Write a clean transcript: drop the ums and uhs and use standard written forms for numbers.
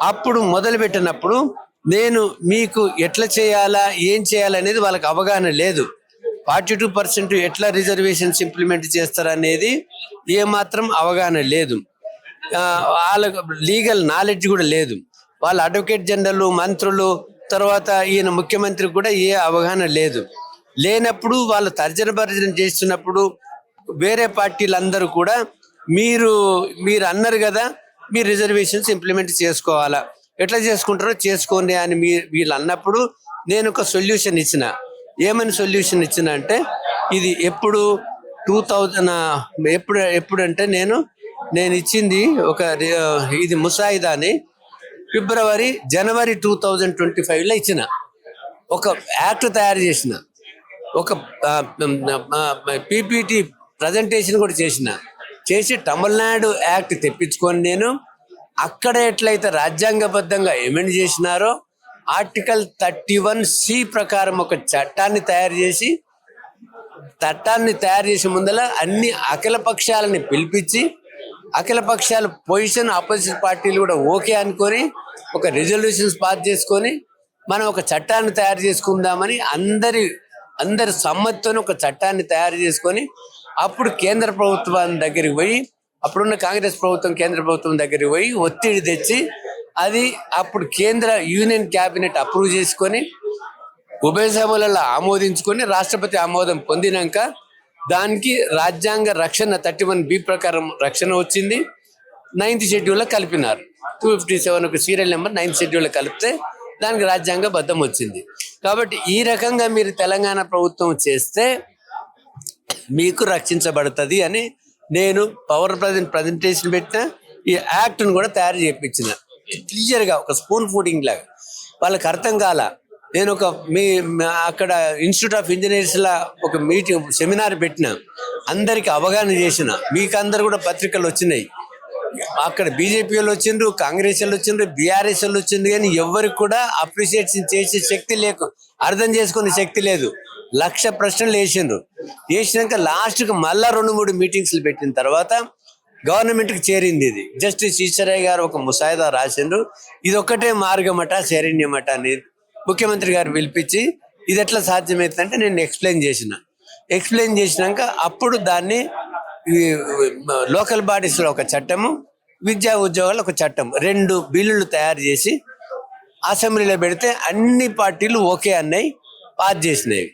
అప్పుడు మొదలుపెట్టినప్పుడు నేను మీకు ఎట్లా చేయాలా ఏం చేయాలనేది వాళ్ళకి అవగాహన లేదు. 42% ఎట్లా రిజర్వేషన్స్ ఇంప్లిమెంట్ చేస్తారనేది ఏమాత్రం అవగాహన లేదు. వాళ్ళకు లీగల్ నాలెడ్జ్ కూడా లేదు. వాళ్ళ అడ్వకేట్ జనరల్, మంత్రులు, తర్వాత ఈయన ముఖ్యమంత్రికి కూడా ఏ అవగాహన లేదు. లేనప్పుడు వాళ్ళు తర్జన భర్జన చేస్తున్నప్పుడు వేరే పార్టీలందరూ కూడా మీరు అన్నారు కదా, మీరు రిజర్వేషన్స్ ఇంప్లిమెంట్ చేసుకోవాలా, ఎట్లా చేసుకుంటారో చేసుకోండి అని వీళ్ళు అన్నప్పుడు నేను ఒక సొల్యూషన్ ఇచ్చిన. ఏమని సొల్యూషన్ ఇచ్చిన అంటే, ఇది ఎప్పుడు 2000 ఎప్పుడంటే నేను ఇచ్చింది ఒక ఇది ముసాయిదాని జనవరి 2025లో ఇచ్చిన. ఒక యాక్ట్ తయారు చేసిన, ఒక పీపీటీ ప్రజెంటేషన్ కూడా చేసి తమిళనాడు యాక్ట్ తెప్పించుకొని నేను అక్కడ ఎట్లయితే రాజ్యాంగబద్ధంగా ఎమెండ్ చేసినారో ఆర్టికల్ 31C ప్రకారం ఒక చట్టాన్ని తయారు చేసి ముందల అన్ని అఖిల పక్షాలని పిలిపించి, అఖిల పక్షాల పొజిషన్ ఆపోజిట్ పార్టీలు కూడా ఓకే అనుకొని ఒక రిజల్యూషన్స్ పాస్ చేసుకొని మనం ఒక చట్టాన్ని తయారు చేసుకుందామని అందరి సమ్మతితో ఒక చట్టాన్ని తయారు చేసుకొని అప్పుడు కేంద్ర ప్రభుత్వం దగ్గరికి పోయి, అప్పుడున్న కాంగ్రెస్ ప్రభుత్వం కేంద్ర ప్రభుత్వం దగ్గరికి పోయి ఒత్తిడి తెచ్చి అది అప్పుడు కేంద్ర యూనియన్ క్యాబినెట్ అప్రూవ్ చేసుకొని ఉభయ సభలలో ఆమోదించుకొని రాష్ట్రపతి ఆమోదం పొందినాక దానికి రాజ్యాంగ రక్షణ 31B ప్రకారం రక్షణ వచ్చింది. 9th షెడ్యూల్లో కలిపినారు. 257 సీరియల్ నెంబర్ 9th షెడ్యూల్లో కలిపితే దానికి రాజ్యాంగ బద్ధం వచ్చింది. కాబట్టి ఈ రకంగా మీరు తెలంగాణ ప్రభుత్వం చేస్తే మీకు రక్షించబడుతుంది అని నేను పవర్ ప్రజెంటేషన్ పెట్టిన. ఈ యాక్ట్ను కూడా తయారు చేయించిన క్లియర్గా, ఒక స్పూన్ ఫుడింగ్ లాగా. వాళ్ళకి అర్థం కాల. నేను అక్కడ ఇన్స్టిట్యూట్ ఆఫ్ ఇంజనీర్స్లా ఒక సెమినార్ పెట్టిన, అందరికి అవగాహన చేసిన. మీకు అందరు కూడా పత్రికలు వచ్చినాయి. అక్కడ బీజేపీ వాళ్ళు వచ్చిండ్రు, కాంగ్రెస్ వాళ్ళు వచ్చిండ్రు, బీఆర్ఎస్ వాళ్ళు వచ్చిండ్రు, కానీ ఎవరికి కూడా అప్రిషియేషన్ చేసే శక్తి అర్థం చేసుకునే శక్తి లేదు. 1,00,000 ప్రశ్నలు వేసినాక లాస్ట్కి మళ్ళా 2-3 మీటింగ్స్లు పెట్టిన తర్వాత గవర్నమెంట్కి చేరింది. ఇది జస్టిస్ ఈశ్వరయ్య గారు ఒక ముసాయిదా రాసిండ్రు. ఇది ఒక్కటే మార్గమట, శరణ్యమట అని ముఖ్యమంత్రి గారు పిలిపించి ఇది ఎట్లా సాధ్యమవుతుందంటే నేను ఎక్స్ప్లెయిన్ చేసినాక అప్పుడు దాన్ని లోకల్ బాడీస్లో ఒక చట్టము, విద్యా ఉద్యోగాలు ఒక చట్టం, 2 బిల్లులు తయారు చేసి అసెంబ్లీలో పెడితే అన్ని పార్టీలు ఓకే అన్నాయి, పాస్ చేసినాయి.